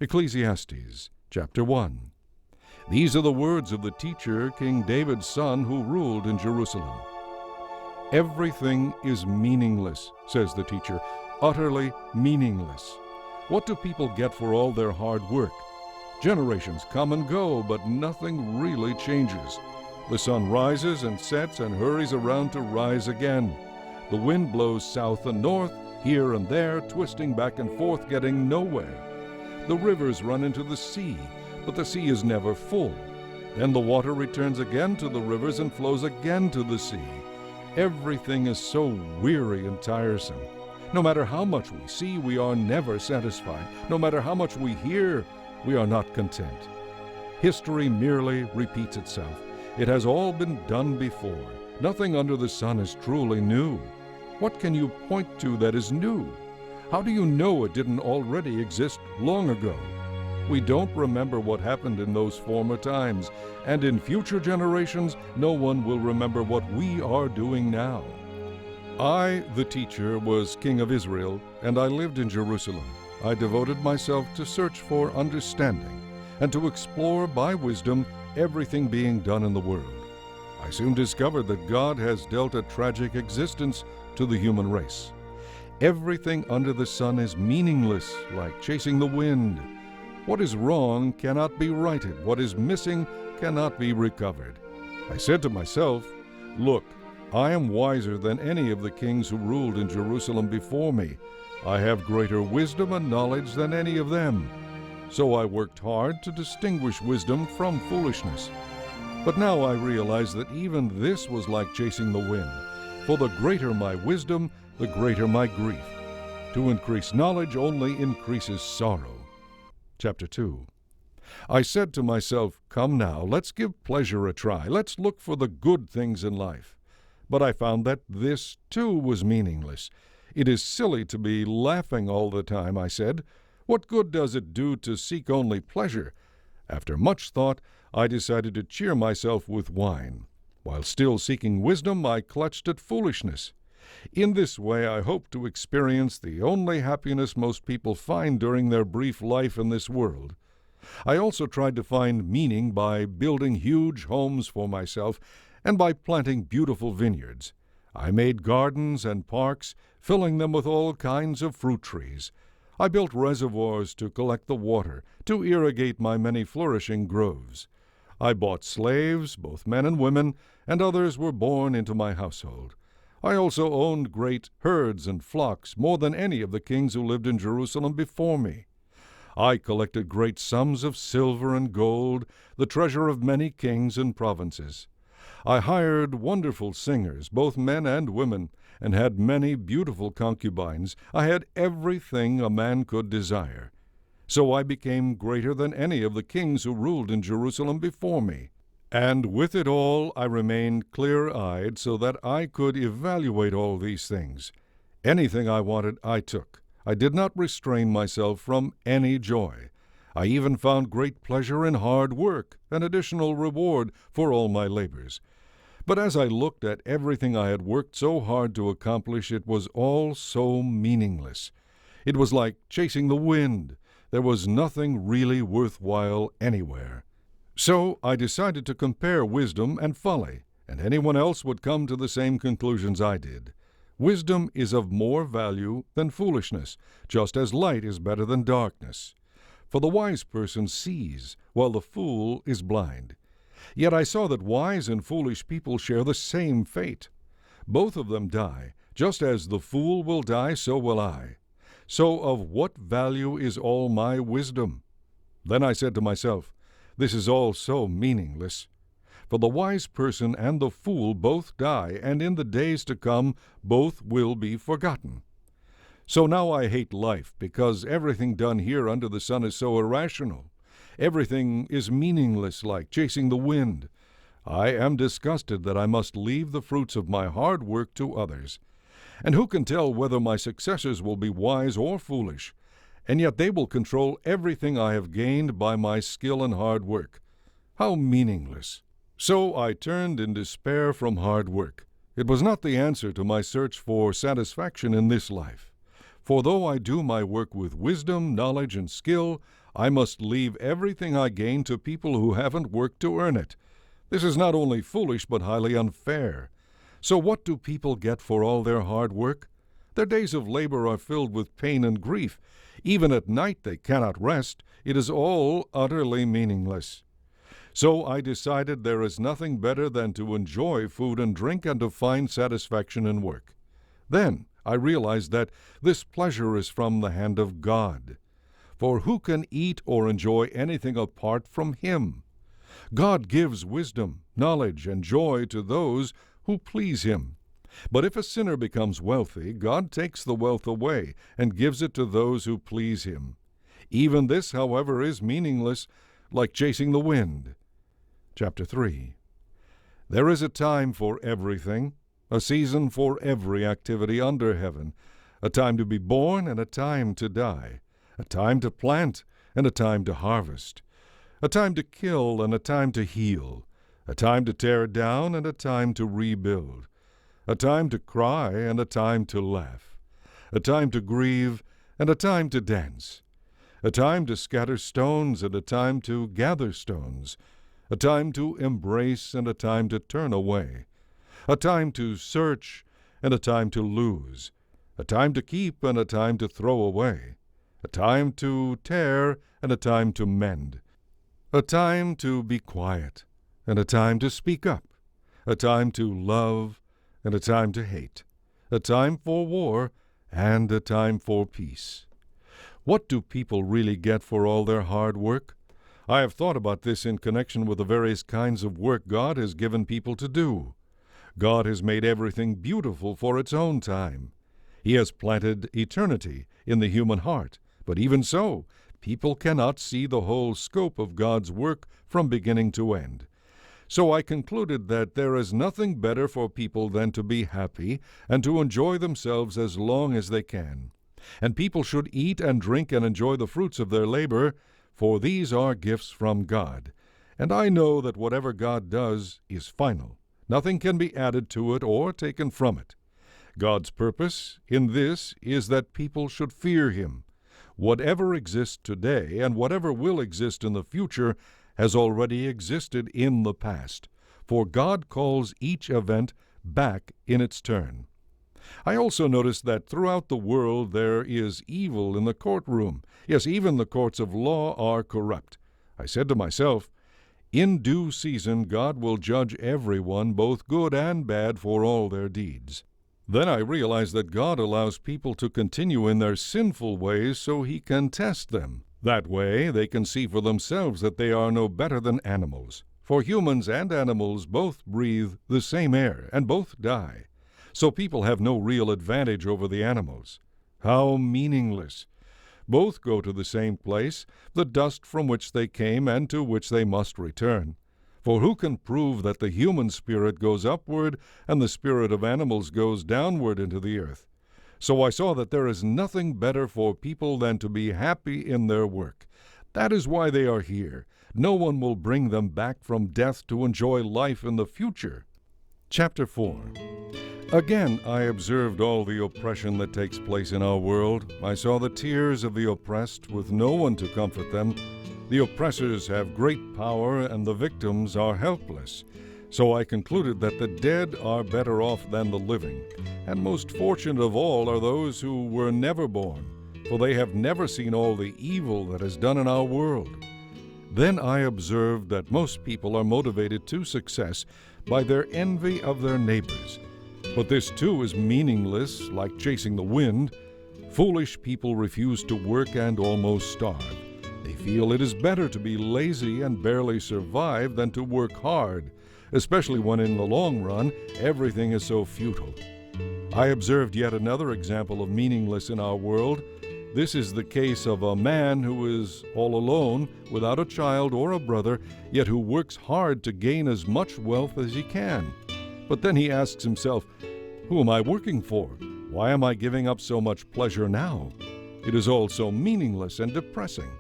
Ecclesiastes, chapter 1. These are the words of the teacher, King David's son, who ruled in Jerusalem. Everything is meaningless, says the teacher, utterly meaningless. What do people get for all their hard work? Generations come and go, but nothing really changes. The sun rises and sets and hurries around to rise again. The wind blows south and north, here and there, twisting back and forth, getting nowhere. The rivers run into the sea, but the sea is never full. Then the water returns again to the rivers and flows again to the sea. Everything is so weary and tiresome. No matter how much we see, we are never satisfied. No matter how much we hear, we are not content. History merely repeats itself. It has all been done before. Nothing under the sun is truly new. What can you point to that is new? How do you know it didn't already exist long ago? We don't remember what happened in those former times, and in future generations, no one will remember what we are doing now. I, the teacher, was king of Israel, and I lived in Jerusalem. I devoted myself to search for understanding and to explore by wisdom everything being done in the world. I soon discovered that God has dealt a tragic existence to the human race. Everything under the sun is meaningless, like chasing the wind. What is wrong cannot be righted. What is missing cannot be recovered. I said to myself, "Look, I am wiser than any of the kings who ruled in Jerusalem before me. I have greater wisdom and knowledge than any of them." So I worked hard to distinguish wisdom from foolishness. But now I realize that even this was like chasing the wind. For the greater my wisdom, the greater my grief. To increase knowledge only increases sorrow. Chapter 2. I said to myself, "Come now, let's give pleasure a try. Let's look for the good things in life." But I found that this, too, was meaningless. "It is silly to be laughing all the time," I said. "What good does it do to seek only pleasure?" After much thought, I decided to cheer myself with wine. While still seeking wisdom, I clutched at foolishness. In this way, I hope to experience the only happiness most people find during their brief life in this world. I also tried to find meaning by building huge homes for myself and by planting beautiful vineyards. I made gardens and parks, filling them with all kinds of fruit trees. I built reservoirs to collect the water, to irrigate my many flourishing groves. I bought slaves, both men and women, and others were born into my household. I also owned great herds and flocks, more than any of the kings who lived in Jerusalem before me. I collected great sums of silver and gold, the treasure of many kings and provinces. I hired wonderful singers, both men and women, and had many beautiful concubines. I had everything a man could desire. So I became greater than any of the kings who ruled in Jerusalem before me. And with it all, I remained clear-eyed so that I could evaluate all these things. Anything I wanted, I took. I did not restrain myself from any joy. I even found great pleasure in hard work, an additional reward for all my labors. But as I looked at everything I had worked so hard to accomplish, it was all so meaningless. It was like chasing the wind. There was nothing really worthwhile anywhere. So I decided to compare wisdom and folly, and anyone else would come to the same conclusions I did. Wisdom is of more value than foolishness, just as light is better than darkness. For the wise person sees, while the fool is blind. Yet I saw that wise and foolish people share the same fate. Both of them die. Just as the fool will die, so will I. So of what value is all my wisdom? Then I said to myself, "This is all so meaningless." For the wise person and the fool both die, and in the days to come both will be forgotten. So now I hate life, because everything done here under the sun is so irrational. Everything is meaningless, like chasing the wind. I am disgusted that I must leave the fruits of my hard work to others. And who can tell whether my successors will be wise or foolish? And yet they will control everything I have gained by my skill and hard work. How meaningless! So I turned in despair from hard work. It was not the answer to my search for satisfaction in this life. For though I do my work with wisdom, knowledge, and skill, I must leave everything I gain to people who haven't worked to earn it. This is not only foolish but highly unfair. So what do people get for all their hard work? Their days of labor are filled with pain and grief. Even at night they cannot rest. It is all utterly meaningless. So I decided there is nothing better than to enjoy food and drink and to find satisfaction in work. Then I realized that this pleasure is from the hand of God. For who can eat or enjoy anything apart from Him? God gives wisdom, knowledge, and joy to those who please Him. But if a sinner becomes wealthy, God takes the wealth away and gives it to those who please Him. Even this, however, is meaningless, like chasing the wind. Chapter 3. There is a time for everything, a season for every activity under heaven, a time to be born and a time to die, a time to plant and a time to harvest, a time to kill and a time to heal, a time to tear down and a time to rebuild, a time to cry and a time to laugh, a time to grieve and a time to dance, a time to scatter stones and a time to gather stones, a time to embrace and a time to turn away, a time to search and a time to lose, a time to keep and a time to throw away, a time to tear and a time to mend, a time to be quiet and a time to speak up, a time to love and a time to hate, a time for war and a time for peace. What do people really get for all their hard work? I have thought about this in connection with the various kinds of work God has given people to do. God has made everything beautiful for its own time. He has planted eternity in the human heart, but even so, people cannot see the whole scope of God's work from beginning to end. So I concluded that there is nothing better for people than to be happy and to enjoy themselves as long as they can. And people should eat and drink and enjoy the fruits of their labor, for these are gifts from God. And I know that whatever God does is final. Nothing can be added to it or taken from it. God's purpose in this is that people should fear Him. Whatever exists today and whatever will exist in the future has already existed in the past, for God calls each event back in its turn. I also noticed that throughout the world there is evil in the courtroom. Yes, even the courts of law are corrupt. I said to myself, in due season God will judge everyone, both good and bad, for all their deeds. Then I realized that God allows people to continue in their sinful ways so He can test them. That way they can see for themselves that they are no better than animals. For humans and animals both breathe the same air and both die. So people have no real advantage over the animals. How meaningless! Both go to the same place, the dust from which they came and to which they must return. For who can prove that the human spirit goes upward and the spirit of animals goes downward into the earth? So I saw that there is nothing better for people than to be happy in their work. That is why they are here. No one will bring them back from death to enjoy life in the future. Chapter 4. Again, I observed all the oppression that takes place in our world. I saw the tears of the oppressed with no one to comfort them. The oppressors have great power and the victims are helpless. So I concluded that the dead are better off than the living. And most fortunate of all are those who were never born, for they have never seen all the evil that is done in our world. Then I observed that most people are motivated to success by their envy of their neighbors. But this too is meaningless, like chasing the wind. Foolish people refuse to work and almost starve. They feel it is better to be lazy and barely survive than to work hard, especially when in the long run everything is so futile. I observed yet another example of meaningless in our world. This is the case of a man who is all alone, without a child or a brother, yet who works hard to gain as much wealth as he can. But then he asks himself, who am I working for? Why am I giving up so much pleasure now? It is all so meaningless and depressing.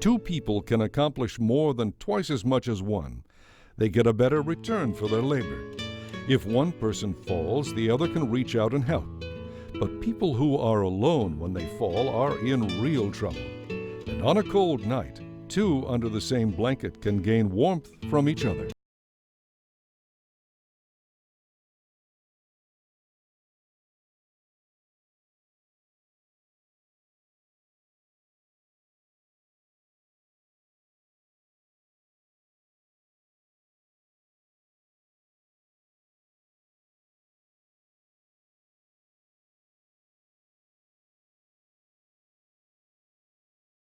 Two people can accomplish more than twice as much as one. They get a better return for their labor. If one person falls, the other can reach out and help. But people who are alone when they fall are in real trouble. And On a cold night, two under the same blanket can gain warmth from each other.